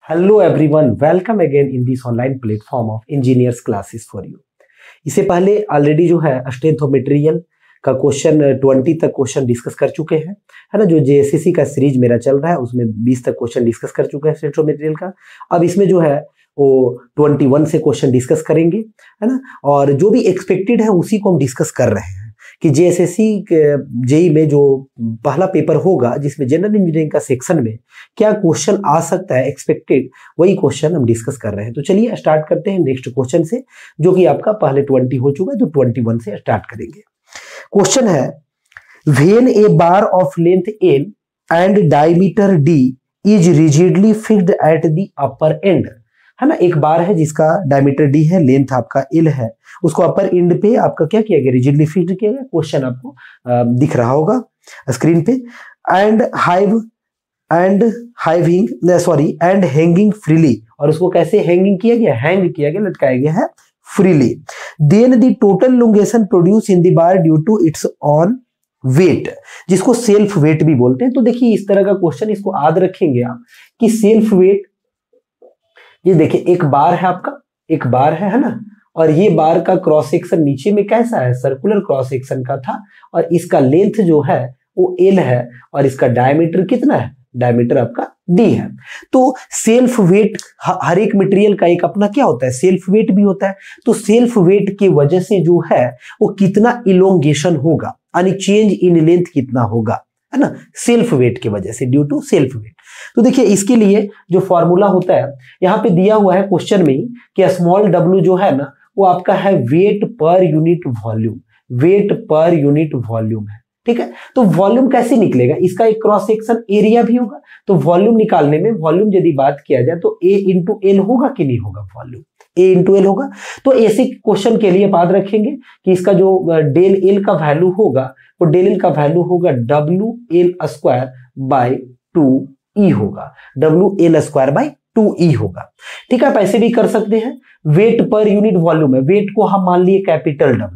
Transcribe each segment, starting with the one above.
Hello everyone, welcome again in this online platform of engineers classes for you. इससे पहले already जो है strength of material का question 20 तक क्वेश्चन डिस्कस कर चुके हैं, है ना। जो जेएसएससी का सीरीज मेरा चल रहा है उसमें 20 तक क्वेश्चन डिस्कस कर चुके हैं स्ट्रेंथ ऑफ मटेरियल का। अब इसमें जो है वो 21 से क्वेश्चन डिस्कस करेंगे, है ना। और जो भी एक्सपेक्टेड है उसी को हम डिस्कस कर रहे हैं कि जेएसएससी जेई में जो पहला पेपर होगा जिसमें जनरल इंजीनियरिंग का सेक्शन में क्या क्वेश्चन आ सकता है एक्सपेक्टेड, वही क्वेश्चन हम डिस्कस कर रहे हैं। तो चलिए स्टार्ट करते हैं नेक्स्ट क्वेश्चन से, जो कि आपका पहले 20 हो चुका है, तो 21 से स्टार्ट करेंगे। क्वेश्चन है when a bar of length L and diameter D is rigidly fixed at the upper and, है ना। एक बार है जिसका डायमीटर डी है, लेंथ आपका एल है, उसको अपर एंड पे आपका क्या किया गया, रिजिडली फिक्स्ड किया गया। क्वेश्चन आपको दिख रहा होगा स्क्रीन पे। एंड हैंगिंग फ्रीली, और उसको कैसे हैंगिंग किया गया, हैंग किया गया, लटकाया गया है freely. Then the total elongation produce in the bar due to its own weight, जिसको सेल्फ वेट भी बोलते हैं। तो देखिए इस तरह का क्वेश्चन, इसको याद रखेंगे आप कि सेल्फ वेट, ये देखिए एक बार है आपका, एक बार है ना, और ये बार का क्रॉस सेक्शन नीचे में कैसा है, सर्कुलर क्रॉस सेक्शन का था, और इसका लेंथ जो है वो एल है, और इसका डायमीटर कितना है, डायमीटर आपका डी है। तो सेल्फ वेट, हर एक मटेरियल का एक अपना क्या होता है, सेल्फ वेट भी होता है। तो सेल्फ वेट की वजह से जो है वो कितना इलोंगेशन होगा, यानी चेंज इन लेंथ कितना होगा, है ना, सेल्फ वेट की वजह से, ड्यू टू सेल्फ वेट। तो देखिए इसके लिए जो फॉर्मूला होता है यहाँ पे दिया हुआ है क्वेश्चन में ही कि स्मॉल w जो है ना वो आपका है weight per unit volume, weight per unit volume है, ठीक है। तो वॉल्यूम कैसे निकलेगा, इसका एक क्रॉस सेक्शन एरिया भी होगा। तो वॉल्यूम निकालने में, वॉल्यूम यदि बात किया जाए तो ए इंटू एल होगा कि नहीं होगा, वॉल्यूम ए इंटू एल होगा। तो ऐसे क्वेश्चन के लिए याद रखेंगे कि इसका जो डेल एल का वैल्यू होगा वो डेल एल का वैल्यू होगा W L square by 2E होगा, W L square by 2E होगा, ठीक है। आप ऐसे भी कर सकते हैं, वेट पर यूनिट वॉल्यूम है, वेट को हम मान लिए कैपिटल W,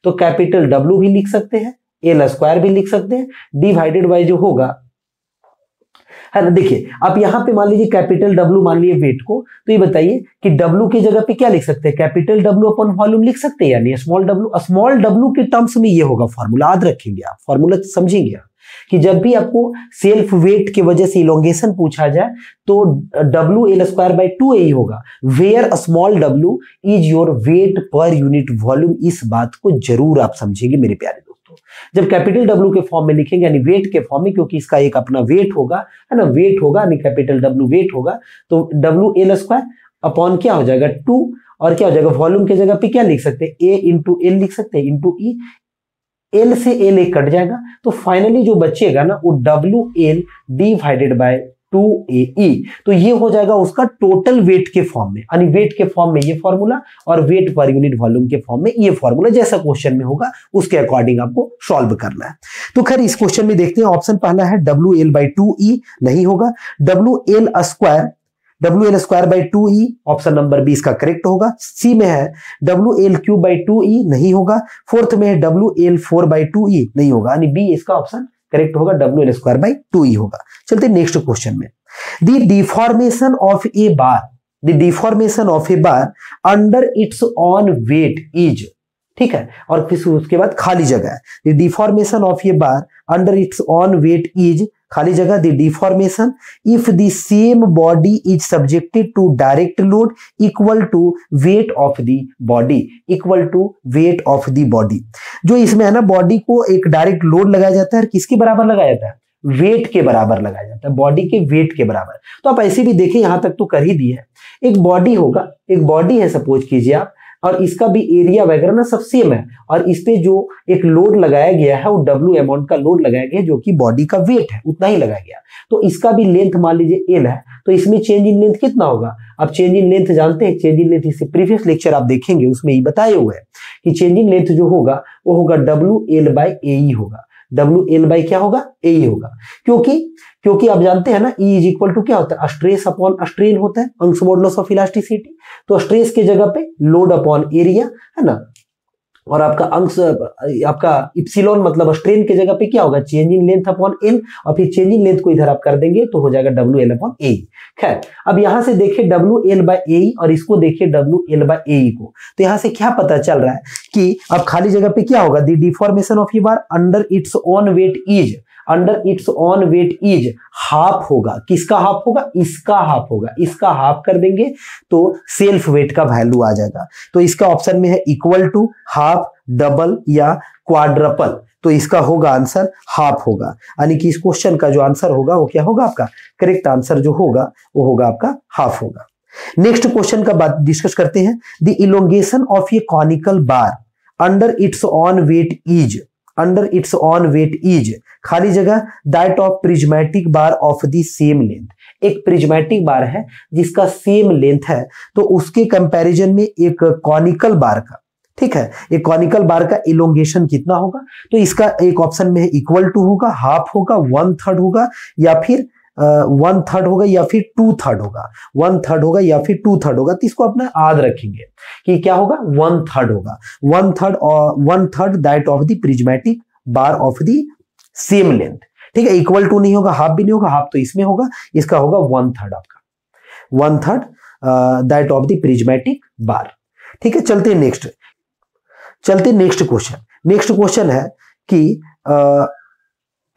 तो कैपिटल W भी लिख सकते हैं, एल स्क्वायर भी लिख सकते हैं, डिवाइडेड बाय जो होगा, है ना। देखिए आप यहां पे मान लीजिए कैपिटल W मान लिए वेट को, तो ये बताइए कि W की जगह पे क्या लिख सकते हैं, कैपिटल W अपॉन वॉल्यूम लिख सकते हैं, यानी स्मॉल W के टर्म्स में ये होगा फॉर्मूला, याद रखेंगे आप, फॉर्मूला समझेंगे आप कि जब भी आपको सेल्फ वेट की वजह से इलोंगेशन पूछा जाए तो W L square by 2A होगा, where small w is your weight per unit volume. इस बात को जरूर आप समझेंगे मेरे प्यारे दोस्तों, जब कैपिटल W के फॉर्म में लिखेंगे यानी वेट के फॉर्म में, क्योंकि इसका एक अपना वेट होगा, है ना, वेट होगा यानी कैपिटल W वेट होगा, तो डब्ल्यू एल स्क्वायर अपॉन क्या हो जाएगा 2, और क्या हो जाएगा, वॉल्यूम की जगह पे क्या लिख सकते हैं, ए इंटू एल लिख सकते हैं, इंटू ई, एल से एल एक कट जाएगा, तो फाइनली जो बचेगा ना वो W L divided by 2AE, तो ये हो जाएगा उसका टोटल वेट के फॉर्म में, यानी वेट के फॉर्म में ये फॉर्मूला और वेट पर यूनिट वॉल्यूम के फॉर्म में ये फॉर्मूला, जैसा क्वेश्चन में होगा उसके अकॉर्डिंग आपको सॉल्व करना है। तो खैर इस क्वेश्चन में देखते हैं, ऑप्शन पहला है WL बाय 2E नहीं होगा, WL square by 2E option number B इसका करेक्ट होगा। सी में है WL क्यूब बाई 2E नहीं होगा, फोर्थ में है WL 4 बाई 2E नहीं होगा, यानी बी इसका ऑप्शन करेक्ट होगा, WL स्क्वायर बाई 2E होगा। चलते नेक्स्ट क्वेश्चन में, the deformation of a bar under its own weight is, ठीक है, और फिर उसके बाद खाली जगह है, the deformation of a bar under its own weight is, खाली जगह, the deformation if the same body is subjected to direct load equal to weight of the body, equal to weight of the body. जो इसमें है ना, body को एक direct load लगाया जाता है, किसके बराबर लगाया जाता है, वेट के बराबर लगाया जाता है, बॉडी के वेट के बराबर। तो आप ऐसे भी देखें, यहां तक तो कर ही दिए है, एक बॉडी होगा, एक बॉडी है सपोज कीजिए आप, और इसका भी एरिया वगैरह ना सब सेम है, और इस पे जो एक लोड लगाया गया है वो W अमाउंट का लोड लगाया गया है, जो कि बॉडी का वेट है उतना ही लगाया गया। तो इसका भी लेंथ मान लीजिए L है, तो इसमें चेंज इन लेंथ कितना होगा, आप चेंज इन लेंथ जानते हैं, चेंज इन लेंथ इससे प्रीवियस लेक्चर आप देखेंगे उसमें ही बताए हुए हैं कि चेंज इन लेंथ जो होगा वो होगा WL बाय AE होगा, WL बाय क्या होगा, AE होगा, क्योंकि आप जानते हैं ना E इज इक्वल टू क्या होता है, स्ट्रेस अपॉन स्ट्रेन होता है, यंग्स मॉडुलस ऑफ इलास्टिसिटी। तो स्ट्रेस की जगह पे लोड अपॉन एरिया, है ना, और आपका अंश आपका इप्सिलॉन मतलब स्ट्रेन के जगह पे क्या होगा, change in length upon L, और फिर चेंज इन लेंथ को इधर आप कर देंगे तो हो जाएगा डब्ल्यू एल अपॉन ए। खैर अब यहां से देखिए डब्ल्यू एल बाय ए और इसको देखिए डब्ल्यू एल बाय ए को, तो यहां से क्या पता चल रहा है कि अब खाली जगह पे क्या होगा, द डिफॉर्मेशन ऑफ ये bar under its own weight is, under its own weight is half होगा, किसका हाफ होगा, इसका हाफ होगा, इसका हाफ कर देंगे तो सेल्फ वेट का वैल्यू आ जाएगा। तो इसका ऑप्शन में है इक्वल टू, हाफ, डबल या क्वाड्रपल, तो इसका होगा आंसर हाफ होगा, यानी कि इस क्वेश्चन का जो आंसर होगा वो क्या होगा, आपका करेक्ट आंसर जो होगा वो होगा आपका हाफ होगा। नेक्स्ट क्वेश्चन का बात डिस्कस करते हैं, the elongation of a conical bar under its own weight is, under its own weight is खाली जगह that of prismatic bar of the same length, एक प्रिज्मेटिक बार है जिसका सेम लेंथ है, तो उसके कंपैरिजन में एक कॉनिकल बार का, ठीक है, एक कॉनिकल बार का इलोंगेशन कितना होगा, तो इसका एक ऑप्शन में है इक्वल टू होगा, हाफ होगा, 1/3 होगा या फिर 1/3 होगा या फिर 2/3 होगा, 1/3 होगा या फिर 2/3 होगा, तो इसको अपना याद रखेंगे कि क्या होगा, 1/3 होगा, 1/3 और 1/3 that of the prismatic bar of the same length, ठीक है, इक्वल टू नहीं होगा, हाफ भी नहीं होगा, हाफ तो इसमें होगा, इसका होगा 1/3 आपका, 1/3 दैट ऑफ द प्रिज्मेटिक बार। ठीक है, चलते हैं नेक्स्ट क्वेश्चन। नेक्स्ट क्वेश्चन है कि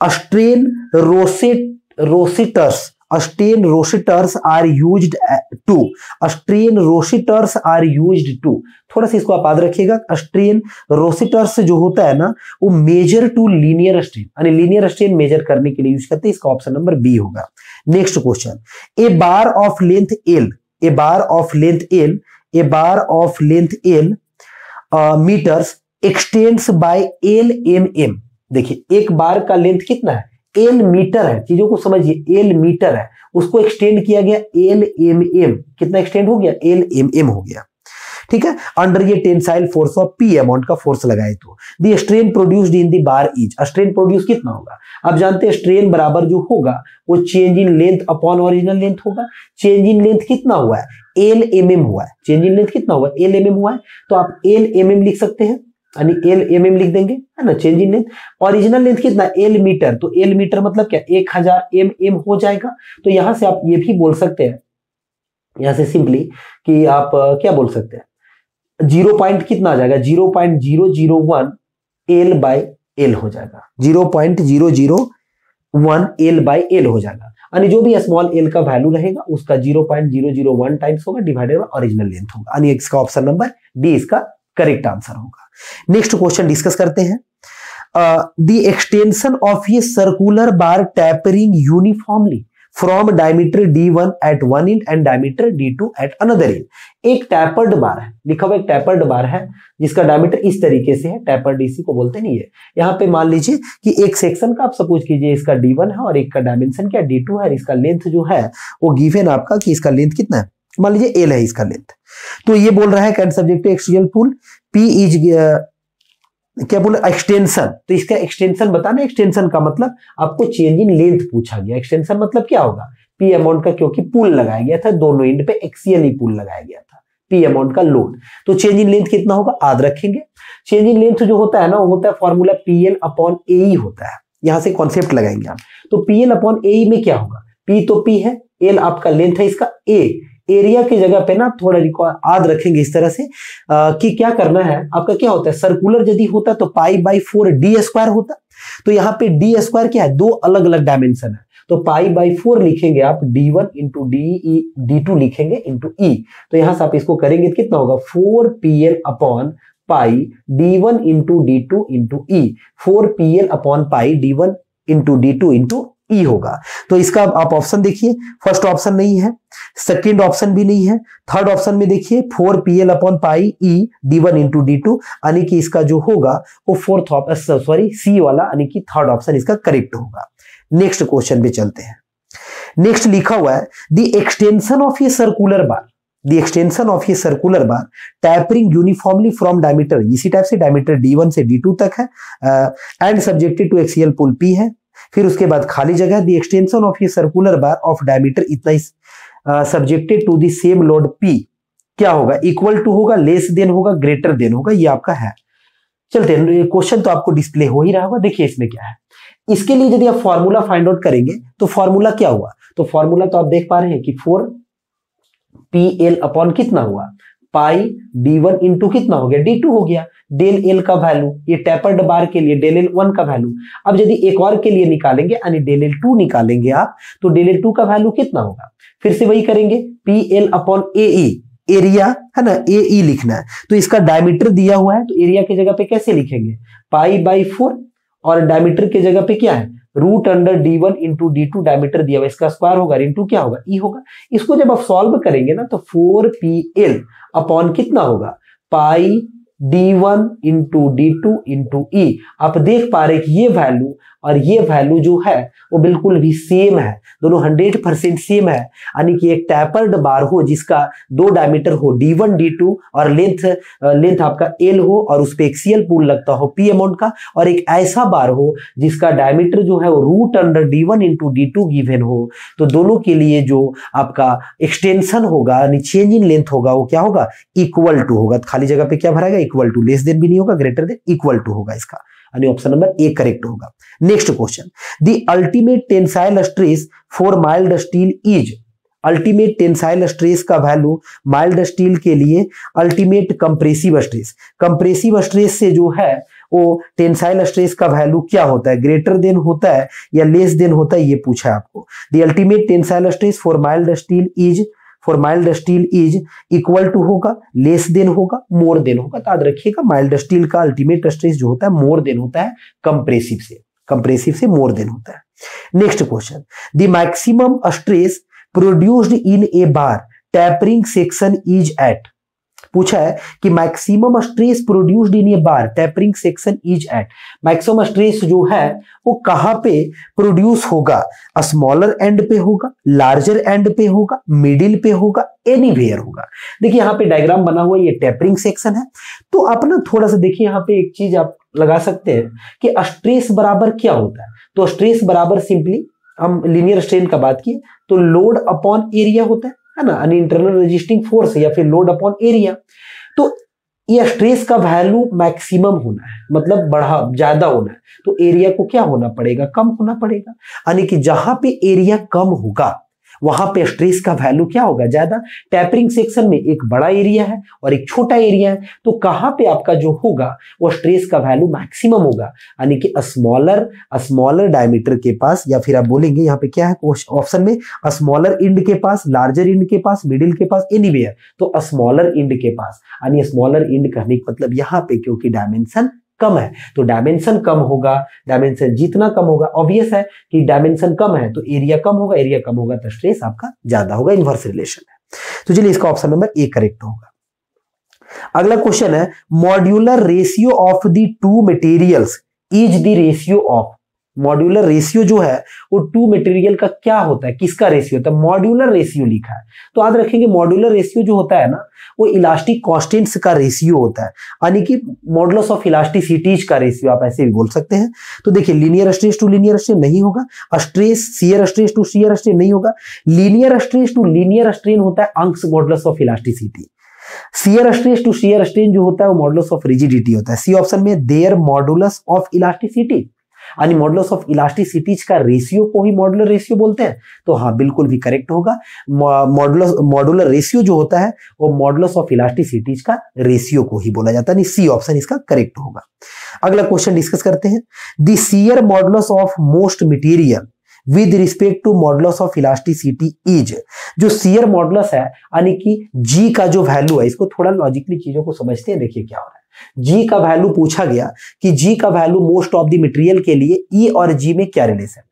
strain rosettes, strain rosettes are used to, strain rosettes are used to, थोड़ा सा इसको आप याद रखिएगा, स्ट्रेन रोसिटर्स जो होता है ना वो मेजर टू लीनियर स्ट्रेन, यानी लीनियर स्ट्रेन मेजर करने के लिए यूज करते हैं, इसका ऑप्शन नंबर बी होगा। Next question, a bar of length L, a bar of length L, a bar of length L metres extends by L M M, देखिए एक बार का लेंथ कितना है, एल मीटर है, चीजों को समझिए, एल मीटर है, उसको एक्सटेंड किया गया एल एम एम, कितना एक्सटेंड हो गया, एल एम एम हो गया, ठीक है, अंडर ये tensile force of P amount का फोर्स लगाए तो the strain produced in the bar is, strain produce कितना होगा, आप जानते हैं स्ट्रेन बराबर जो होगा वो change in length upon original length होगा, चेंज इन लेंथ कितना हुआ है, एल एम एम हुआ है, चेंज इन लेंथ कितना हुआ है, एल एम एम हुआ है, तो आप एल एम एम लिख सकते हैं, यानी एल एम एम लिख देंगे, है ना, change in length, original length कितना, एल मीटर, तो एल मीटर मतलब क्या, 1000 एम एम हो जाएगा, तो यहां से आप ये भी बोल सकते हैं, यहां से सिंपली कि आप क्या बोल सकते हैं, 0 पॉइंट कितना आ जाएगा, 0.001 एल बाय एल हो जाएगा, 0.001 एल बाय एल हो जाएगा, यानी जो भी स्मॉल एल का वैल्यू रहेगा उसका 0.001 टाइम्स होगा डिवाइडेड बाय ओरिजिनल लेंथ होगा, यानी इसका ऑप्शन नंबर डी इसका करेक्ट आंसर होगा। नेक्स्ट क्वेश्चन डिस्कस करते हैं, द एक्सटेंशन ऑफ ये circular bar tapering uniformly from diameter D1 at one end and diameter D2 at another end, एक tapered bar है, लिखा हुआ एक टैपर्ड बार है जिसका डायमीटर इस तरीके से है, टैपर्ड इसी को बोलते नहीं है, यहाँ पे मान लीजिए कि एक सेक्शन का आप सपोज कीजिए इसका D1 है और एक का डायमेंशन क्या D2 है, इसका लेंथ जो है वो गिवन आपका कि इसका लेंथ कितना है, मान लीजिए एल है इसका लेंथ, तो ये बोल रहा है can subject axial pull P is क्या बोले एक्सटेंशन, तो इसका एक्सटेंशन बताना, एक्सटेंशन का मतलब आपको चेंज इन लेंथ पूछा गया, एक्सटेंशन मतलब क्या होगा, पी अमाउंट का, क्योंकि पुल लगाया गया था दोनों एंड पे एक्सियली पुल लगाया गया था, पी अमाउंट का लोड, तो चेंज इन लेंथ कितना होगा याद रखेंगे, चेंज इन लेंथ जो होता है ना वो होता है फॉर्मूला पीएल अपॉन ए होता है, यहां से कॉन्सेप्ट लगाएंगे आप, तो पीएल अपॉन ए में क्या होगा, पी तो पी है, एल आपका लेंथ है इसका, ए एरिया की जगह पे ना थोड़ा याद रखेंगे इस तरह से कि क्या करना है, आपका क्या होता है, सर्कुलर यदि होता तो π/4 डी स्क्वायर होता, तो यहाँ पे डी स्क्वायर क्या है, दो अलग अलग डायमेंशन है, तो π/4 लिखेंगे आप, D1 इंटू D2 लिखेंगे इंटू E, तो यहां से आप इसको करेंगे कितना होगा, 4PL upon pi D1 into D2 into E, 4PL upon pi D1 into D2 into E होगा, तो इसका आप ऑप्शन देखिए, फर्स्ट ऑप्शन नहीं है, सेकंड ऑप्शन भी नहीं है, थर्ड ऑप्शन में देखिए 4PL अपॉन पाई ई D1 इंटू D2, यानी कि इसका जो होगा वो सी वाला, यानी कि थर्ड ऑप्शन इसका करेक्ट होगा। नेक्स्ट क्वेश्चन पे चलते हैं, नेक्स्ट लिखा हुआ है the extension of a circular bar, the extension of a circular bar tapering uniformly from diameter, इसी टाइप से डायमीटर D1 से D2 तक है, and subjected to axial pull P है, फिर उसके बाद खाली जगह द एक्सटेंशन ऑफ ये सर्कुलर बार ऑफ डायमीटर इतना ही subjected to the same load P क्या होगा, इक्वल टू होगा, लेस देन होगा, ग्रेटर देन होगा, ये आपका है, चलते हैं, क्वेश्चन तो आपको डिस्प्ले हो ही रहा होगा। देखिए इसमें क्या है, इसके लिए यदि आप फॉर्मूला फाइंड आउट करेंगे तो फॉर्मूला क्या हुआ, तो फॉर्मूला तो आप देख पा रहे हैं कि 4pl अपॉन कितना हुआ, पाई d1 इंटू कितना हो गया, d2 हो गया। डेल एल का वैल्यू, ये टेपर्ड बार के लिए डेल एल 1 का वैल्यू। अब यदि एक और के लिए निकालेंगे यानी डेल एल 2 निकालेंगे आप, तो डेल एल 2 का वैल्यू कितना होगा, फिर से वही करेंगे, pl अपॉन ae, एरिया है ना, ae लिखना है। तो इसका डायमीटर दिया हुआ है, तो एरिया की जगह पे कैसे लिखेंगे, पाई बाई 4, और डायमीटर की जगह पे क्या है, root under d1 into d2, diameter दिया हुआ, इसका स्क्वायर होगा, इंटू क्या होगा, e होगा। इसको जब आप सॉल्व करेंगे ना तो 4pl अपॉन कितना होगा, पाई d1 into d2 into e। आप देख पा रहे कि ये वैल्यू और ये वैल्यू जो है वो बिल्कुल भी सेम है, दोनों 100% सेम है। यानी कि एक टैपर्ड बार हो जिसका दो डायमीटर हो d1 d2 और लेंथ आपका l हो और उस पे एक्सियल पुल लगता हो p अमाउंट का, और एक ऐसा बार हो जिसका डायमीटर जो है वो root under d1 into d2 given हो, तो दोनों के लिए जो आपका एक्सटेंशन होगा यानी चेंज इन लेंथ होगा वो क्या होगा, इक्वल टू होगा। खाली जगह पे क्या भराएगा, इक्वल टू, लेस देन भी नहीं होगा, ग्रेटर देन, इक्वल टू होगा इसका, यानी ऑप्शन नंबर ए करेक्ट होगा। Next question, the ultimate tensile stress for mild steel is, ultimate tensile stress का वैल्यू माइल्ड स्टील के लिए ultimate compressive stress, compressive stress से जो है वो टेंसाइल स्ट्रेस का वैल्यू क्या होता है, ग्रेटर देन होता है या लेस देन होता है, ये पूछा है आपको। The ultimate tensile stress for mild steel is equal to होगा, लेस देन होगा, मोर देन होगा। तो याद रखिएगा माइल्ड स्टील का अल्टीमेट स्ट्रेस जो होता है मोर देन होता है कंप्रेसिव से मोर देन होता है। Next question, the maximum stress produced in a bar tapering section is at, पूछा है कि maximum stress produced in a bar tapering section is at, maximum stress जो है वो कहां पे प्रोड्यूस होगा, स्मॉलर एंड पे होगा, लार्जर एंड पे होगा, मिडिल पे होगा, एनीवेयर होगा। देखिए यहाँ पे डायग्राम बना हुआ, ये टैपरिंग सेक्शन है। तो आप ना थोड़ा सा देखिए यहाँ पे एक चीज आप लगा सकते हैं कि स्ट्रेस बराबर क्या होता है, तो स्ट्रेस बराबर सिंपली हम लीनियर स्ट्रेन का बात किए तो लोड अपॉन एरिया होता है ना, इंटरनल रेजिस्टिंग फोर्स या फिर लोड अपॉन एरिया। तो ये स्ट्रेस का वैल्यू मैक्सिमम होना है, मतलब ज्यादा होना है, तो एरिया को क्या होना पड़ेगा, कम होना पड़ेगा। यानी कि जहां पे एरिया कम होगा वहां पे स्ट्रेस का वैल्यू क्या होगा, ज्यादा। टैपरिंग सेक्शन में एक बड़ा एरिया है और एक छोटा एरिया है, तो कहां पे आपका जो होगा वो स्ट्रेस का वैल्यू मैक्सिमम होगा, यानी कि स्मॉलर डायमीटर के पास, या फिर आप बोलेंगे यहाँ पे क्या है ऑप्शन में, स्मॉलर इंड के पास, लार्जर इंड के पास, मिडिल के पास, एनीवेयर। तो स्मॉलर इंड के पास, यानी स्मॉलर इंड कहने का मतलब यहाँ पे क्योंकि डायमेंशन कम है तो डायमेंशन कम होगा, डायमेंशन जितना कम होगा ऑब्वियस है कि डायमेंशन कम है तो एरिया कम होगा, एरिया कम होगा तो स्ट्रेस आपका ज्यादा होगा, इनवर्स रिलेशन है। तो चलिए इसका ऑप्शन नंबर ए करेक्ट होगा। अगला क्वेश्चन है, modular ratio of the two materials is the ratio of, modular ratio जो है वो टू मटेरियल का क्या होता है, किसका रेशियो होता है, मॉड्यूलर रेशियो लिखा है। तो याद रखेंगे मॉड्यूलर रेशियो जो होता है ना वो इलास्टिक कांस्टेंट्स का रेशियो होता है, यानी कि मॉडुलस ऑफ इलास्टिसिटीज का रेशियो आप ऐसे भी बोल सकते हैं। तो देखिए linear stress to linear strain नहीं होगा, shear stress to shear strain नहीं होगा, linear stress to linear strain होता है अंश modulus of elasticity, shear stress to shear strain जो होता है वो मॉडुलस ऑफ रिजिडिटी होता है। सी ऑप्शन में देयर मॉडुलस ऑफ इलास्टिसिटी, यानी मॉडुलस ऑफ इलास्टिसिटीज का रेशियो को ही मॉडुलर रेशियो बोलते हैं। तो हाँ बिल्कुल भी करेक्ट होगा, मॉडुलर रेशियो जो होता है वो मॉडुलस ऑफ इलास्टिसिटीज का रेशियो को ही बोला जाता है, सी ऑप्शन इसका करेक्ट होगा। अगला क्वेश्चन डिस्कस करते हैं, the shear modulus of most material with respect to modulus of elasticity is, जो शियर मॉडुलस है यानी कि जी का जो वैल्यू है, इसको थोड़ा लॉजिकली चीजों को समझते हैं। देखिए क्या हो रहा है, जी का वैल्यू पूछा गया कि जी का value most of the material के लिए ई और जी में क्या रिलेशन,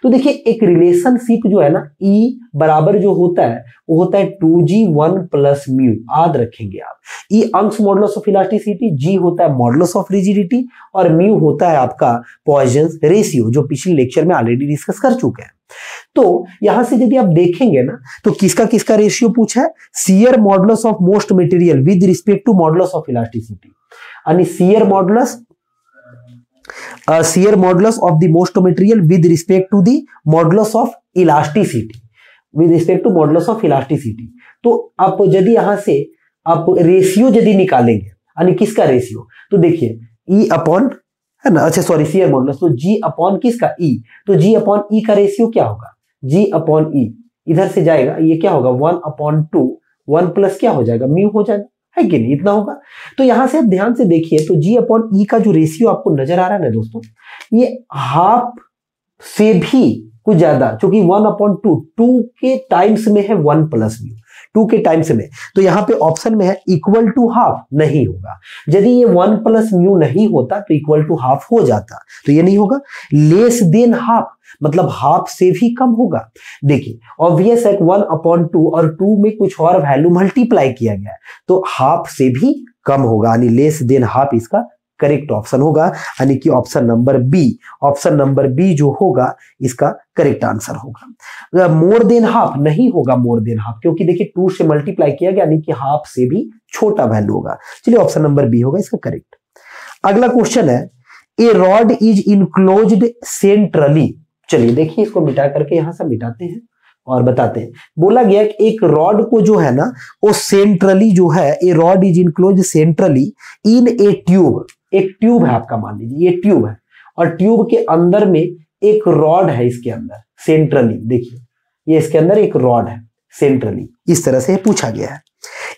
तो देखिए एक रिलेशनशिप जो है ना ई बराबर जो होता है वो होता है 2g1 प्लस म्यू, याद रखेंगे आप। ई अंश मॉडुलस ऑफ इलास्टिसिटी, जी होता है मॉडुलस ऑफ रिजिडिटी और म्यू होता है आपका पॉइजन्स रेशियो, जो पिछले लेक्चर में ऑलरेडी डिस्कस कर चुके हैं। तो यहां से यदि आप देखेंगे ना तो किसका किसका रेशियो पूछा है, shear modulus of most material with respect to modulus of elasticity, यानी shear modulus of the most material with respect to the modulus of elasticity, with respect to modulus of elasticity. तो आप यदि यहां से आप ratio यदि निकालेंगे, यानी किसका रेशियो, तो देखिए ई अपॉन, है ना, अच्छा सॉरी शियर मॉडुलस, तो जी अपॉन किसका, ई, तो जी अपॉन ई का रेशियो क्या होगा, जी अपॉन ई, इधर से जाएगा ये क्या होगा 1/2, 1 प्लस क्या हो जाएगा म्यू हो जाएगा, है कि नहीं, इतना होगा। तो यहां से आप ध्यान से देखिए, तो जी अपॉन ई का जो रेशियो आपको नजर आ रहा है ना दोस्तों, ये हाफ से भी कुछ ज्यादा, क्योंकि 1/2 2 के टाइम्स में है 1 प्लस म्यू, 2 के टाइम्स में, तो यहाँ पे ऑप्शन में है इक्वल टू हाफ, नहीं होगा। यदि ये 1 प्लस म्यू नहीं होता तो इक्वल टू हाफ हो जाता, तो ये नहीं होगा। लेस देन हाफ मतलब हाफ से भी कम होगा। देखिए ऑब्वियस है 1/2 और 2 में कुछ और वैल्यू मल्टीप्लाई किया गया है, तो हाफ से भी कम होगा, यानी लेस देन हाफ इसका करेक्ट ऑप्शन होगा, यानी कि option number B, option number B जो होगा इसका करेक्ट आंसर होगा। मोर देन हाफ नहीं होगा, मोर देन हाफ, क्योंकि देखिए 2 से मल्टीप्लाई किया गया, यानी कि हाफ से भी छोटा वैल्यू होगा। चलिए ऑप्शन नंबर बी होगा इसका करेक्ट। अगला क्वेश्चन है, a rod is enclosed centrally. चलिए देखिए इसको मिटा करके यहां से मिटाते हैं और बताते हैं। बोला गया कि एक रॉड को जो है ना वो सेंट्रली जो है, a rod is enclosed centrally in a tube, एक ट्यूब है आपका, मान लीजिए ये ट्यूब है और ट्यूब के अंदर में एक रॉड है, इसके अंदर सेंट्रली देखिए ये इसके अंदर एक रॉड है सेंट्रली, इस तरह से पूछा गया है।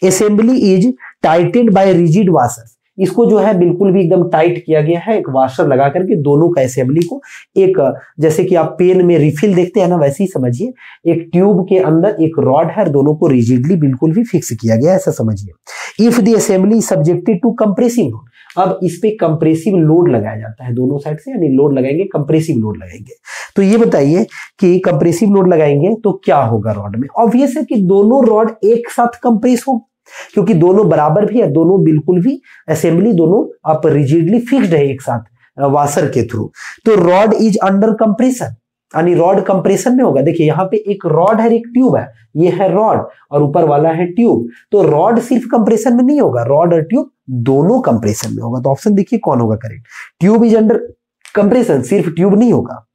असेंबली इज टाइटेड बाय रिजिड वाशर, इसको जो है बिल्कुल भी एकदम टाइट किया गया है, एक वाशर लगा करके दोनों का असेंबली को, एक जैसे कि आप पेन में रिफिल देखते हैं ना वैसे ही समझिए, एक ट्यूब के अंदर एक रॉड है, दोनों को रिजिडली बिल्कुल भी फिक्स किया गया है, ऐसा समझिए। If the assembly subjected to compressive load, अब इस पे कंप्रेसिव लोड लगाया जाता है दोनों साइड से, यानी लोड लगाएंगे, कंप्रेसिव लोड लगाएंगे। तो ये बताइए कि कंप्रेसिव लोड लगाएंगे तो क्या होगा रॉड में। ऑब्वियस है कि दोनों रॉड एक साथ कंप्रेस हो, क्योंकि दोनों बराबर भी है, दोनों बिल्कुल भी असेंबली दोनों आप रिजिडली फिक्स्ड है एक साथ वाशर के थ्रू। तो रॉड इज अंडर कंप्रेशन, यानी रॉड कंप्रेशन में होगा। देखिए यहाँ पे एक रॉड है, एक ट्यूब है, ये है रॉड और ऊपर वाला है ट्यूब, तो रॉड सिर्फ कंप्रेशन में नहीं होगा, रॉड और ट्यूब दोनों कंप्रेशन में होगा। तो ऑप्शन देखिए कौन होगा correct, tube is under compression, सिर्फ ट्यूब नहीं होगा।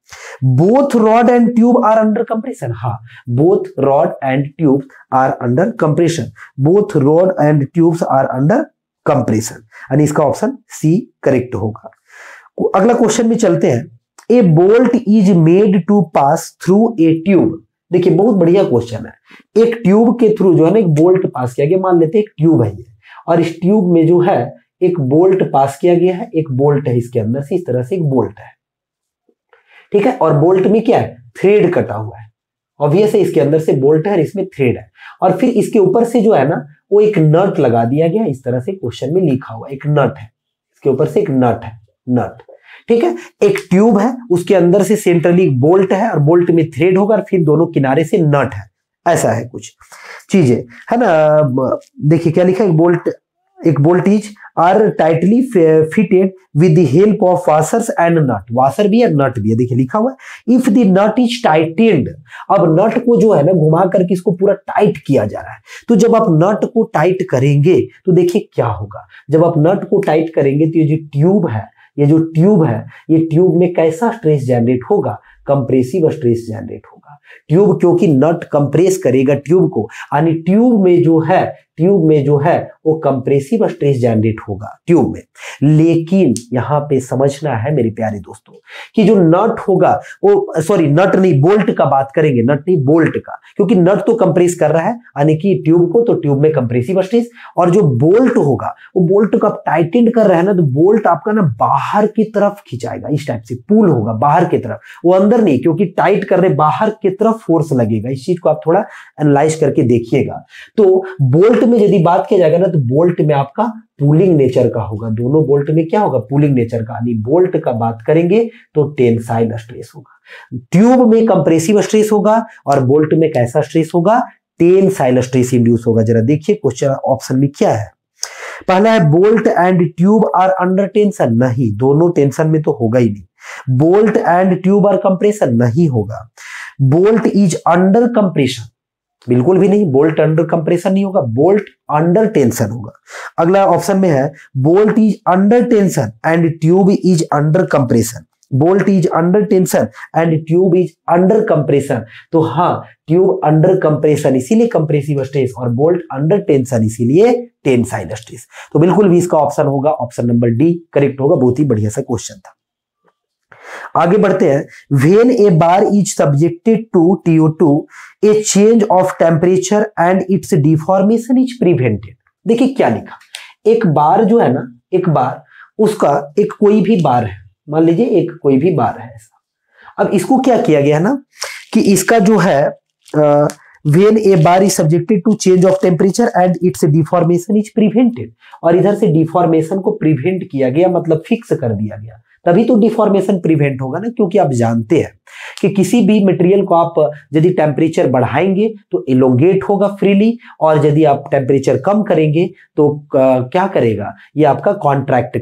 Both rod and tube are under compression, हाँ both rod and tube are under compression, both rod and tubes are under compression, यानी इसका ऑप्शन सी करेक्ट होगा। अगला क्वेश्चन में चलते हैं, a bolt is made to pass through a tube. देखिए बहुत बढ़िया क्वेश्चन है, एक ट्यूब के थ्रू जो है ना एक बोल्ट पास किया गया, मान लेते हैं एक ट्यूब है ये, और इस ट्यूब में जो है एक बोल्ट पास किया गया है, एक बोल्ट है इसके अंदर से, इस तरह से एक बोल्ट है, ठीक है, और बोल्ट में क्या है थ्रेड कटा हुआ है, ऑब्वियस है इसके अंदर से बोल्ट है और इसमें थ्रेड है, और फिर इसके ऊपर से जो है ना वो एक नट लगा दिया गया, इस तरह से क्वेश्चन में लिखा हुआ एक नट है, इसके ऊपर से एक नट है, नट, ठीक है। एक ट्यूब है, उसके अंदर से सेंट्रली बोल्ट है और बोल्ट में थ्रेड होगा और फिर दोनों किनारे से नट है, ऐसा है कुछ चीजें, है ना। देखिए क्या लिखा है, एक bolt is are tightly fitted with the help of washers and nut, washer भी है नट भी है, देखिए लिखा हुआ है। If the nut is tightened, अब नट को जो है ना घुमा करके इसको पूरा टाइट किया जा रहा है, तो जब आप नट को टाइट करेंगे तो देखिए क्या होगा, जब आप नट को टाइट करेंगे तो ये जो ट्यूब है, ये जो ट्यूब है, ये ट्यूब में कैसा स्ट्रेस जनरेट होगा, कंप्रेसिव स्ट्रेस जनरेट होगा। ट्यूब क्योंकि नट कंप्रेस करेगा ट्यूब को, यानी ट्यूब में जो है वो कंप्रेसिव स्ट्रेस जनरेट होगा ट्यूब में। लेकिन यहां पे समझना है मेरे प्यारे दोस्तों कि जो नट होगा वो, सॉरी नट नहीं बोल्ट का बात करेंगे, नट नहीं बोल्ट का, क्योंकि नट तो कंप्रेस कर रहा है यानी कि ट्यूब को, तो ट्यूब में कंप्रेसिव स्ट्रेस, और जो बोल्ट होगा वो बोल्ट को आप टाइटेंड कर रहे हैं ना, तो बोल्ट आपका ना बाहर की तरफ खिंचाएगा, इस टाइप से पुल होगा बाहर की तरफ, वो अंदर नहीं, क्योंकि टाइट कर रहे बाहर की तरफ फोर्स लगेगा। इस चीज को आप थोड़ा एनालाइज करके देखिएगा। तो बोल्ट में यदि बात किया जाएगा ना तो बोल्ट में आपका पुलिंग नेचर का होगा, दोनों बोल्ट में क्या होगा पुलिंग नेचर का, यानी बोल्ट का बात करेंगे तो टेंसाइल स्ट्रेस होगा, ट्यूब में कंप्रेसिव स्ट्रेस होगा और बोल्ट में कैसा स्ट्रेस होगा, टेंसाइल स्ट्रेस इंड्यूस होगा। जरा देखिए क्वेश्चन ऑप्शन में क्या है। पहला है bolt and tube are under tension, नहीं दोनों टेंशन में तो होगा ही नहीं। Bolt and tube are compression, नहीं होगा। बोल्ट इज अंडर कंप्रेशन, बिल्कुल भी नहीं, बोल्ट अंडर कंप्रेशन नहीं होगा, बोल्ट अंडर टेंशन होगा। अगला ऑप्शन में है bolt is under tension and tube is under compression, bolt is under tension and tube is under compression. तो हाँ, ट्यूब अंडर कंप्रेशन इसीलिए कंप्रेसिव स्ट्रेस और बोल्ट अंडर टेंशन इसीलिए टेंसाइल स्ट्रेस। तो बिल्कुल भी इसका ऑप्शन होगा ऑप्शन नंबर डी करेक्ट होगा। बहुत ही बढ़िया सा क्वेश्चन था। आगे बढ़ते हैं। When a bar is subjected to TO2 a change of temperature and its deformation is prevented. देखिए क्या लिखा, एक बार जो है ना, एक बार उसका एक कोई भी बार है, मान लीजिए एक कोई भी बार है ऐसा। अब इसको क्या किया गया है ना कि इसका जो है when a bar is subjected to change of temperature and its deformation is prevented, और इधर से डिफॉर्मेशन को प्रिवेंट किया गया, मतलब फिक्स कर दिया गया, तभी तो डिफॉर्मेशन प्रिवेंट होगा ना। क्योंकि आप जानते हैं कि किसी भी मटेरियल को आप यदि टेम्परेचर बढ़ाएंगे तो इलोंगेट होगा फ्रीली, और यदि आप टेम्परेचर कम करेंगे तो क्या करेगा, ये आपका कॉन्ट्रैक्ट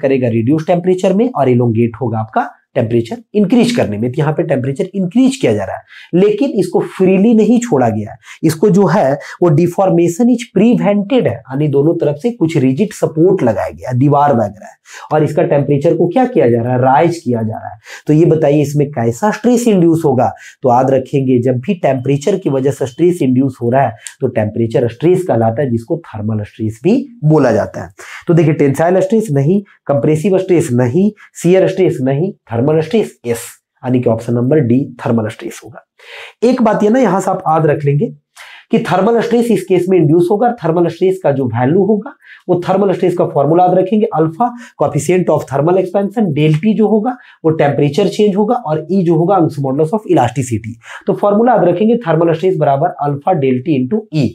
करेगा रिड्यूस टेम्परेचर में, और इलोंगेट होगा आपका टेम्परेचर इंक्रीज करने में। तो यहाँ पे टेम्परेचर इंक्रीज किया जा रहा है, लेकिन इसको फ्रीली नहीं छोड़ा गया है। इसको जो है वो डिफॉर्मेशन इज प्रिवेंटेड है, यानी दोनों तरफ से कुछ रिजिड सपोर्ट लगाया गया, दीवार वगैरह है, और इसका टेम्परेचर को क्या किया जा रहा है, राइज किया जा रहा है। तो ये बताइए इसमें कैसा स्ट्रेस इंड्यूस होगा। तो याद रखेंगे जब भी टेम्परेचर की वजह से स्ट्रेस इंड्यूस हो रहा है तो टेम्परेचर स्ट्रेस कहलाता है, जिसको थर्मल स्ट्रेस भी बोला जाता है। तो देखिए टेंसाइल स्ट्रेस नहीं, कंप्रेसिव स्ट्रेस नहीं, शियर स्ट्रेस नहीं, थर्मल स्ट्रेस यस, यानी कि option number D thermal stress होगा। एक बात ये ना यहां से आप याद रख लेंगे कि थर्मल स्ट्रेस इस केस में इंड्यूस होगा। थर्मल स्ट्रेस का जो वैल्यू होगा वो थर्मल स्ट्रेस का फॉर्मूला याद रखेंगे, alpha coefficient of thermal expansion, del T जो होगा वो टेम्परेचर चेंज होगा, और ई जो होगा यंग्स मॉडुलस ऑफ इलास्टिसिटी। तो फॉर्मूला याद रखेंगे थर्मल स्ट्रेस बराबर अल्फा डेल टी इंटू ई,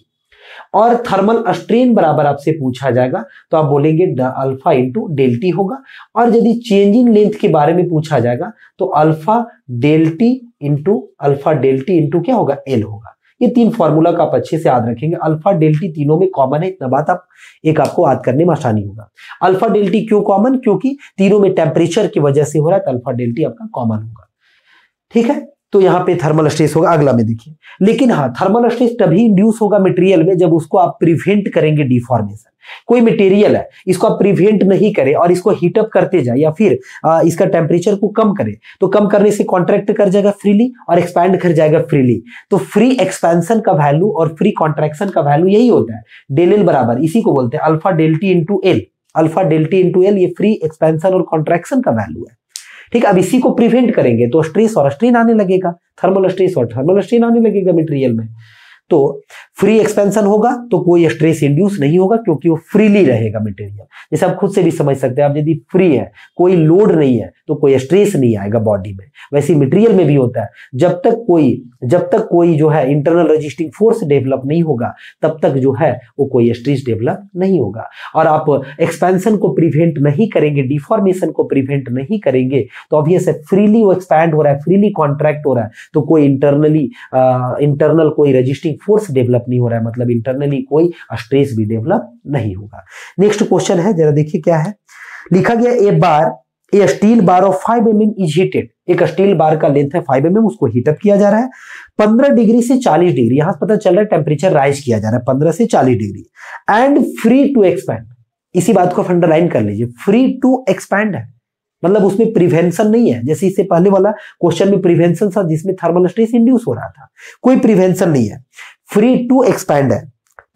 और थर्मल स्ट्रेन बराबर आपसे पूछा जाएगा तो आप बोलेंगे अल्फा इंटू डेल टी होगा, और यदि चेंजिंग लेंथ के बारे में पूछा जाएगा तो अल्फा डेल टी इंटू क्या होगा, एल होगा। ये तीन फॉर्मूला का आप अच्छे से याद रखेंगे। अल्फा डेल टी तीनों में कॉमन है, इतना बात आप एक आपको याद करने में आसानी होगा। अल्फा डेल टी क्यों कॉमन, क्योंकि तीनों में टेम्परेचर की वजह से हो रहा है, तो अल्फा डेल टी आपका कॉमन होगा। ठीक है, तो यहाँ पे थर्मल स्ट्रेस होगा। अगला में देखिए, लेकिन हाँ थर्मल स्ट्रेस तभी इंड्यूस होगा मटेरियल में जब उसको आप प्रिवेंट करेंगे डिफॉर्मेशन। कोई मटेरियल है, इसको आप प्रिवेंट नहीं करें और इसको हीटअप करते जाए, या फिर इसका टेम्परेचर को कम करें, तो कम करने से कॉन्ट्रैक्ट कर जाएगा फ्रीली और एक्सपैंड कर जाएगा फ्रीली। तो फ्री एक्सपेंशन का वैल्यू और फ्री कॉन्ट्रैक्शन का वैल्यू यही होता है, डेल एल बराबर, इसी को बोलते हैं alpha del T into L. Alpha del T into L ये फ्री एक्सपेंशन और कॉन्ट्रैक्शन का वैल्यू है। ठीक, अब इसी को प्रिवेंट करेंगे तो स्ट्रेस और स्ट्रेन आने लगेगा, थर्मल स्ट्रेस और थर्मल स्ट्रेन आने लगेगा मटेरियल में। तो फ्री एक्सपेंशन होगा तो कोई स्ट्रेस इंड्यूस नहीं होगा, क्योंकि वो फ्रीली रहेगा मटेरियल। जैसे आप खुद से भी समझ सकते हैं, आप यदि फ्री है, कोई लोड नहीं है, तो कोई स्ट्रेस नहीं आएगा बॉडी में। वैसे मटेरियल में भी होता है, जब तक कोई जो है इंटरनल रेजिस्टिंग फोर्स डेवलप नहीं होगा तब तक जो है वो कोई स्ट्रेस डेवलप नहीं होगा। और आप एक्सपेंशन को प्रिवेंट नहीं करेंगे, डिफॉर्मेशन को प्रिवेंट नहीं करेंगे, तो ऑब्वियस है फ्रीली वो एक्सपैंड हो रहा है, फ्रीली कॉन्ट्रैक्ट हो रहा है, तो कोई इंटरनल कोई रेजिस्टिंग फोर्स डेवलप नहीं हो रहा है, मतलब इंटरनली कोई स्ट्रेस भी डेवलप नहीं होगा। नेक्स्ट क्वेश्चन है, जरा देखिए क्या है लिखा गया। A steel bar of 5 mm is heated. एक स्टील बार का लेंथ है 5 mm, उसको हीटअप किया जा रहा है 15 डिग्री से 40 डिग्री। यहां पता चल रहा है टेम्परेचर राइज किया जा रहा है 15 से 40 degree, and free to expand. इसी बात को अंडरलाइन कर लीजिए, फ्री टू एक्सपैंड है, मतलब उसमें प्रिवेंशन नहीं है। जैसे इससे पहले वाला क्वेश्चन में प्रिवेंशन था जिसमें थर्मल स्ट्रेस इंड्यूस हो रहा था, कोई प्रिवेंशन नहीं है, फ्री टू एक्सपैंड है।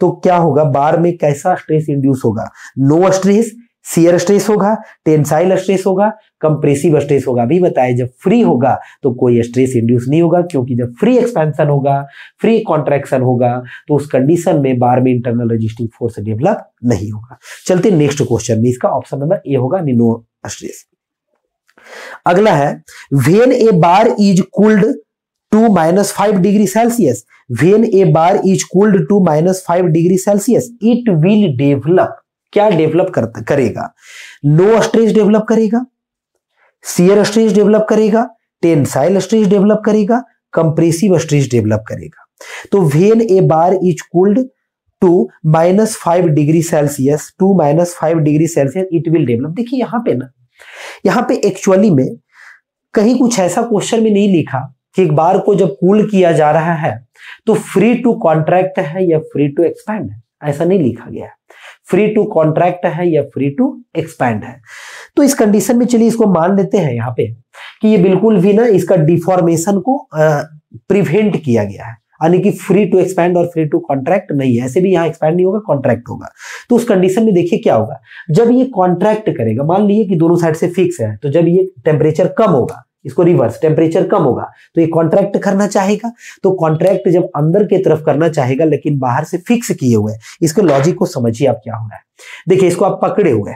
तो क्या होगा, बार में कैसा स्ट्रेस इंड्यूस होगा, नो स्ट्रेस, शियर स्ट्रेस होगा, टेंसाइल स्ट्रेस होगा, कंप्रेसिव स्ट्रेस होगा। अभी बताए जब फ्री होगा तो कोई स्ट्रेस इंड्यूस नहीं होगा, क्योंकि जब फ्री एक्सपेंशन होगा, फ्री कॉन्ट्रैक्शन होगा, तो उस कंडीशन में बार में इंटरनल रेजिस्टिंग फोर्स डेवलप नहीं होगा। चलते नेक्स्ट क्वेश्चन में, इसका ऑप्शन नंबर ए होगा, नो स्ट्रेस। अगला है, when a bar is cooled to -5 degree Celsius, when a bar is cooled to -5 degree Celsius it will develop. क्या डेवलप करेगा, नो स्ट्रेस डेवलप करेगा, शियर स्ट्रेस डेवलप करेगा, tensile stress develop करेगा, compressive stress develop करेगा। तो when a bar is cooled to -5 degree Celsius, it will develop. देखिए यहाँ पे एक्चुअली में कहीं कुछ ऐसा क्वेश्चन में नहीं लिखा कि एक बार को जब कूल किया जा रहा है तो फ्री टू कॉन्ट्रैक्ट है या फ्री टू एक्सपैंड है, ऐसा नहीं लिखा गया है। फ्री टू कॉन्ट्रैक्ट है या फ्री टू एक्सपैंड है। तो इस कंडीशन में चलिए इसको मान लेते हैं यहाँ पे कि ये बिल्कुल भी ना इसका डिफॉर्मेशन को प्रिवेंट किया गया है, यानी कि फ्री टू एक्सपैंड और फ्री टू कॉन्ट्रैक्ट नहीं है, ऐसे भी यहाँ एक्सपैंड नहीं होगा, कॉन्ट्रैक्ट होगा। तो उस कंडीशन में देखिए क्या होगा, जब ये कॉन्ट्रैक्ट करेगा, मान लीजिए कि दोनों साइड से फिक्स है, तो जब ये टेम्परेचर कम होगा, इसको रिवर्स, टेम्परेचर कम होगा तो ये कॉन्ट्रैक्ट करना चाहेगा। तो कॉन्ट्रैक्ट जब अंदर की तरफ करना चाहेगा लेकिन बाहर से फिक्स किए हुए, इसके लॉजिक को समझिए आप क्या हो रहा है। देखिए इसको आप पकड़े हुए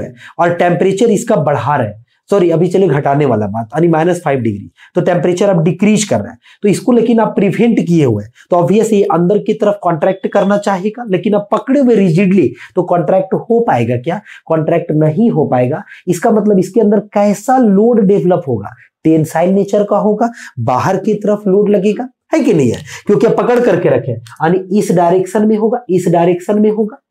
हैं और टेम्परेचर इसका बढ़ा रहे हैं, सॉरी अभी चले घटाने वाला बात, यानी -5 डिग्री, तो टेम्परेचर अब डिक्रीज कर रहा है, तो इसको लेकिन आप प्रिवेंट किए हुए, तो ऑब्वियसली अंदर की तरफ कॉन्ट्रैक्ट करना चाहेगा, लेकिन अब पकड़े हुए रिजिडली, तो कॉन्ट्रैक्ट हो पाएगा क्या? कॉन्ट्रैक्ट नहीं हो पाएगा। इसका मतलब इसके अंदर कैसा लोड डेवलप होगा? टेंसाइल नेचर का होगा, बाहर की तरफ लोड लगेगा, है कि नहीं है? क्योंकि अब पकड़ करके रखे, यानी इस डायरेक्शन में होगा, इस डायरेक्शन में होगा।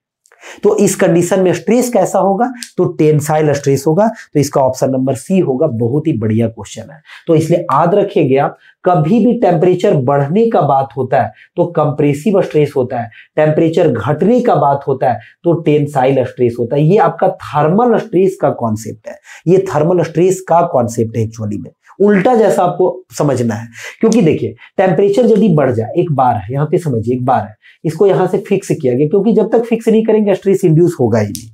तो इस कंडीशन में स्ट्रेस कैसा होगा? तो टेंसाइल स्ट्रेस होगा। तो इसका ऑप्शन नंबर सी होगा। बहुत ही बढ़िया क्वेश्चन है, तो इसलिए याद रखेंगे आप, कभी भी टेम्परेचर बढ़ने का बात होता है तो कंप्रेसिव स्ट्रेस होता है, टेम्परेचर घटने का बात होता है तो टेंसाइल स्ट्रेस होता है। ये आपका थर्मल स्ट्रेस का कॉन्सेप्ट है, ये थर्मल स्ट्रेस का कॉन्सेप्ट है एक्चुअली में, उल्टा जैसा आपको समझना है। क्योंकि देखिए टेम्परेचर यदि बढ़ जाए, एक बार है यहाँ पे समझिए, एक बार है, इसको यहां से फिक्स किया गया, क्योंकि जब तक फिक्स नहीं करेंगे स्ट्रेस इंड्यूस होगा ही नहीं,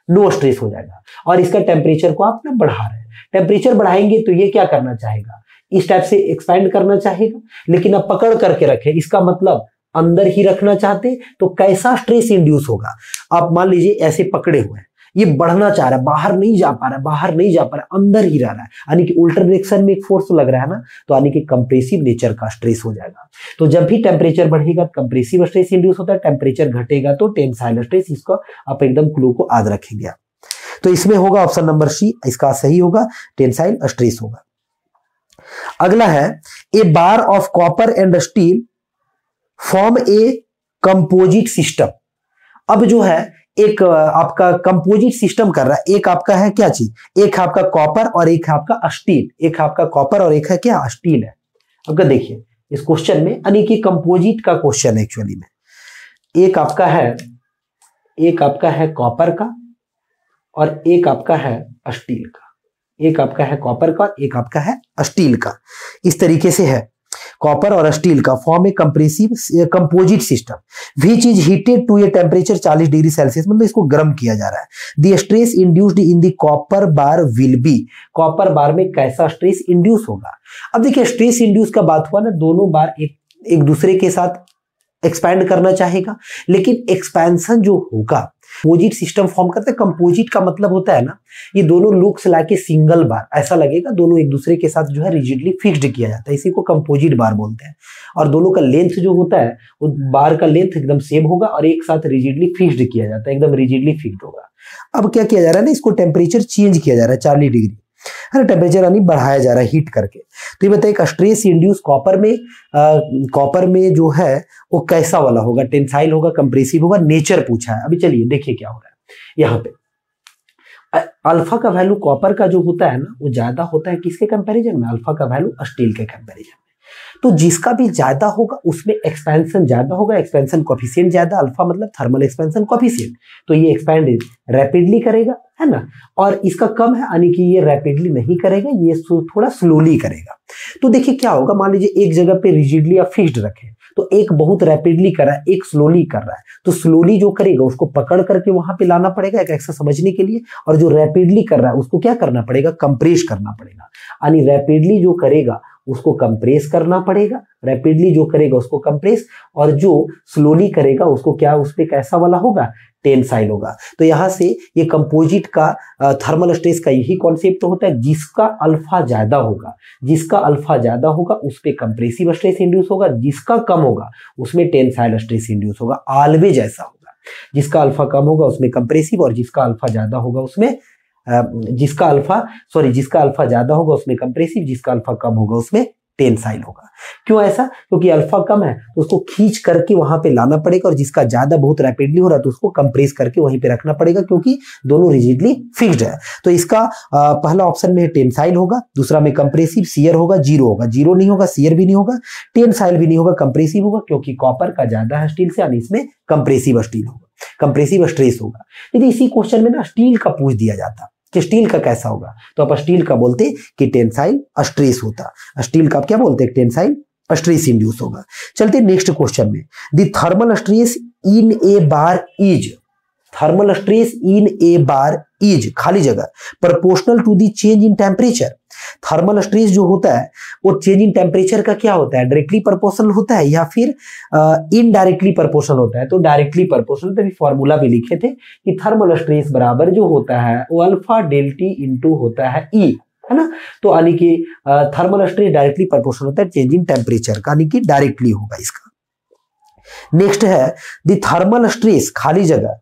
नो स्ट्रेस हो जाएगा। और इसका टेम्परेचर को आप ना बढ़ा रहे हैं, टेम्परेचर बढ़ाएंगे तो ये क्या करना चाहेगा? इस टाइप से एक्सपैंड करना चाहेगा, लेकिन अब पकड़ करके रखे, इसका मतलब अंदर ही रखना चाहते, तो कैसा स्ट्रेस इंड्यूस होगा? आप मान लीजिए ऐसे पकड़े हुए हैं, ये बढ़ना चाह रहा है, बाहर नहीं जा पा रहा है, अंदर ही रह रहा है, यानी कि उल्टा डायरेक्शन में एक फोर्स लग रहा है ना, तो यानी कि कंप्रेसिव नेचर का स्ट्रेस हो जाएगा। तो जब भी टेम्परेचर बढ़ेगा कंप्रेसिव स्ट्रेस इंड्यूस होता है, टेम्परेचर घटेगा तो टेंसाइल स्ट्रेस। इसको आप एकदम क्लू को याद रखेंगे। तो इसमें होगा ऑप्शन नंबर सी, इसका सही होगा, टेंसाइल स्ट्रेस होगा। अगला है, a bar of copper and steel form a composite system. अब जो है एक आपका कंपोजिट सिस्टम कर रहा है, एक आपका है क्या चीज, एक आपका कॉपर और एक है आपका स्टील, एक आपका कॉपर और एक है क्या स्टील है। अगर देखिए इस क्वेश्चन में, यानी कि कंपोजिट का क्वेश्चन एक्चुअली में, एक आपका है कॉपर का और एक आपका है स्टील का, एक आपका है कॉपर का, एक आपका है स्टील का। इस तरीके से है, कॉपर और स्टील का form a composite system which is heated to a temperature 40 degree Celsius, मतलब इसको गर्म किया जा रहा है। The stress induced in the copper bar will be, copper bar में कैसा स्ट्रेस इंड्यूस होगा? अब देखिए स्ट्रेस इंड्यूस का बात हुआ ना, दोनों बार एक दूसरे के साथ एक्सपैंड करना चाहेगा, लेकिन एक्सपेंशन जो होगा, कंपोजिट सिस्टम फॉर्म करते हैं। कंपोजिट का मतलब होता है ना, ये दोनों लुक्स लाके सिंगल बार ऐसा लगेगा, दोनों एक दूसरे के साथ जो है रिजिडली फिक्स्ड किया जाता है, इसी को कंपोजिट बार बोलते हैं। और दोनों का लेंथ जो होता है वो बार का लेंथ एकदम सेम होगा और एक साथ रिजिडली फिक्स्ड किया जाता है, एकदम रिजिडली फिक्स्ड होगा। अब क्या किया जा रहा है ना, इसको टेम्परेचर चेंज किया जा रहा है 40 डिग्री, है टेम्परेचर यानी बढ़ाया जा रहा है हीट करके। तो ये बताइए स्ट्रेस इंड्यूस कॉपर में जो है वो कैसा वाला होगा? टेंसाइल होगा, कंप्रेसिव होगा, नेचर पूछा है। अभी चलिए देखिए क्या हो रहा है यहाँ पे। अल्फा का वैल्यू कॉपर का जो होता है ना, वो ज्यादा होता है किसके कंपैरिजन में? अल्फा का वैल्यू स्टील के कंपैरिजन में। तो जिसका भी ज्यादा होगा उसमें एक्सपेंशन ज्यादा होगा, एक्सपेंशन कोफिशिएंट ज्यादा, अल्फा मतलब थर्मल एक्सपेंशन कोफिशिएंट, तो ये एक्सपैंड रैपिडली करेगा, है ना। और इसका कम है, यानी कि ये रैपिडली नहीं करेगा, ये थोड़ा स्लोली करेगा। तो देखिए क्या होगा, मान लीजिए एक जगह पे रिजिडली या फिक्स्ड रखे, तो एक बहुत रैपिडली कर रहा है, एक स्लोली कर रहा है। तो स्लोली जो करेगा उसको पकड़ करके वहां पे लाना पड़ेगा एक ऐसा समझने के लिए, और जो रैपिडली कर रहा है उसको क्या करना पड़ेगा? कंप्रेस करना पड़ेगा। यानी रैपिडली जो करेगा उसको कंप्रेस करना पड़ेगा, रैपिडली जो करेगा उसको कंप्रेस, और जो स्लोली करेगा उसको क्या, उस पे कैसा वाला होगा? टेंसाइल होगा। तो यहां से ये कंपोजिट का थर्मल स्ट्रेस का यही कॉन्सेप्ट होता है, जिसका अल्फा ज्यादा होगा उस पे कंप्रेसिव स्ट्रेस इंड्यूस होगा, जिसका कम होगा उसमें टेंसाइल स्ट्रेस इंड्यूस होगा। ऑलवेज ऐसा होगा, जिसका अल्फा कम होगा उसमें कंप्रेसिव, और जिसका अल्फा ज्यादा होगा उसमें जिसका अल्फा ज्यादा होगा उसमें कंप्रेसिव, जिसका अल्फा कम होगा उसमें टेंसाइल होगा। क्यों ऐसा? क्योंकि अल्फा कम है तो उसको खींच करके वहां पे लाना पड़ेगा, और जिसका ज्यादा बहुत रैपिडली हो रहा है तो उसको कंप्रेस करके वहीं पे रखना पड़ेगा, क्योंकि दोनों रिजिडली फिक्स्ड है। तो इसका पहला ऑप्शन में टेंसाइल होगा, दूसरा में कंप्रेसिव, शियर होगा, जीरो होगा, जीरो नहीं होगा, शियर भी नहीं होगा, टेंसाइल भी नहीं होगा, कंप्रेसिव होगा, क्योंकि कॉपर का ज्यादा है स्टील से, यानी इसमें कंप्रेसिव स्टील होगा, कंप्रेसिव स्ट्रेस होगा। यदि इसी क्वेश्चन में ना स्टील का पूछ दिया जाता कि स्टील का कैसा होगा, तो आप स्टील का बोलते कि टेंसाइल स्ट्रेस होता, स्टील का आप क्या बोलते हैं, टेंसाइल स्ट्रेस इंड्यूस होगा। चलते नेक्स्ट क्वेश्चन में, the thermal stress in a bar is, thermal stress in a bar is खाली जगह proportional to the change in temperature. Thermal stress जो होता है वो चेंज इन टेम्परेचर का क्या होता है, डायरेक्टली प्रोपोर्शनल होता है या फिर इनडायरेक्टली प्रोपोर्शनल होता है, तो डायरेक्टली प्रोपोर्शनल। तभी फॉर्मूला भी लिखे थे कि थर्मल स्ट्रेस बराबर जो होता है वो अल्फा डेल्टी इंटू होता है ई, है ना। तो यानी कि थर्मल स्ट्रेस डायरेक्टली प्रोपोर्शनल होता है चेंज इन टेम्परेचर का, यानी कि डायरेक्टली होगा इसका। नेक्स्ट है द थर्मल स्ट्रेस खाली जगह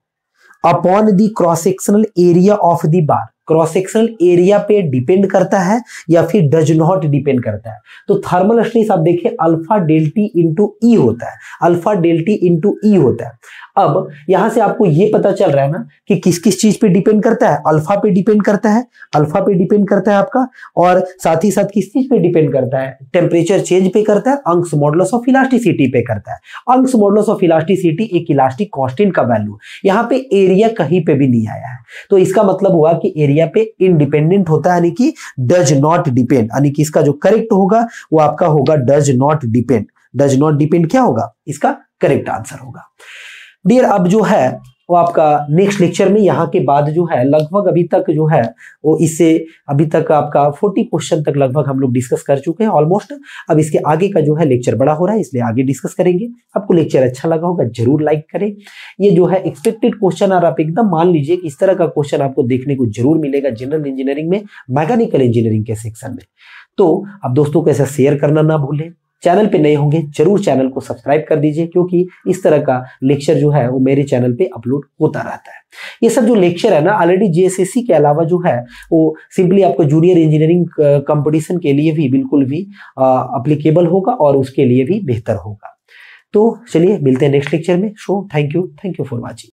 upon the cross sectional area of the bar, cross sectional area पे डिपेंड करता है या फिर डज नॉट डिपेंड करता है। तो थर्मल स्ट्रेस आप देखिए अल्फा डेल्टी इंटू ई होता है, अल्फा डेल्टी इंटू ई होता है। अब यहां से आपको ये पता चल रहा है ना कि किस किस चीज पे डिपेंड करता है, अल्फा पे डिपेंड करता है, अल्फा पे डिपेंड करता है आपका, और साथ ही साथ किस चीज पे डिपेंड करता है, टेम्परेचर चेंज पे करता है, अंश मॉडुलस ऑफ इलास्टिसिटी पे करता है। अंश मॉडुलस ऑफ इलास्टिसिटी एक इलास्टिक कांस्टेंट का वैल्यू, यहाँ पे एरिया कहीं पे भी नहीं आया है, तो इसका मतलब हुआ कि एरिया पे इंडिपेंडेंट होता है, यानी कि डज नॉट डिपेंड, यानी कि इसका जो करेक्ट होगा वो आपका होगा does not depend. Does not depend क्या होगा, इसका करेक्ट आंसर होगा। डियर अब जो है वो आपका नेक्स्ट लेक्चर में यहाँ के बाद जो है लगभग अभी तक जो है वो इससे अभी तक आपका 40 क्वेश्चन तक लगभग हम लोग डिस्कस कर चुके हैं ऑलमोस्ट। अब इसके आगे का जो है लेक्चर बड़ा हो रहा है, इसलिए आगे डिस्कस करेंगे। आपको लेक्चर अच्छा लगा होगा जरूर लाइक करें। ये जो है एक्सपेक्टेड क्वेश्चन और आप एकदम मान लीजिए कि इस तरह का क्वेश्चन आपको देखने को जरूर मिलेगा जनरल इंजीनियरिंग में, मैकेनिकल इंजीनियरिंग के सेक्शन में। तो आप दोस्तों को ऐसा शेयर करना ना भूलें। चैनल पे नए होंगे जरूर चैनल को सब्सक्राइब कर दीजिए, क्योंकि इस तरह का लेक्चर जो है वो मेरे चैनल पे अपलोड होता रहता है। ये सब जो लेक्चर है ना ऑलरेडी जेएसएससी के अलावा जो है वो सिंपली आपको जूनियर इंजीनियरिंग कंपटीशन के लिए भी बिल्कुल भी अप्लीकेबल होगा और उसके लिए भी बेहतर होगा। तो चलिए मिलते हैं नेक्स्ट लेक्चर में। So thank you for watching.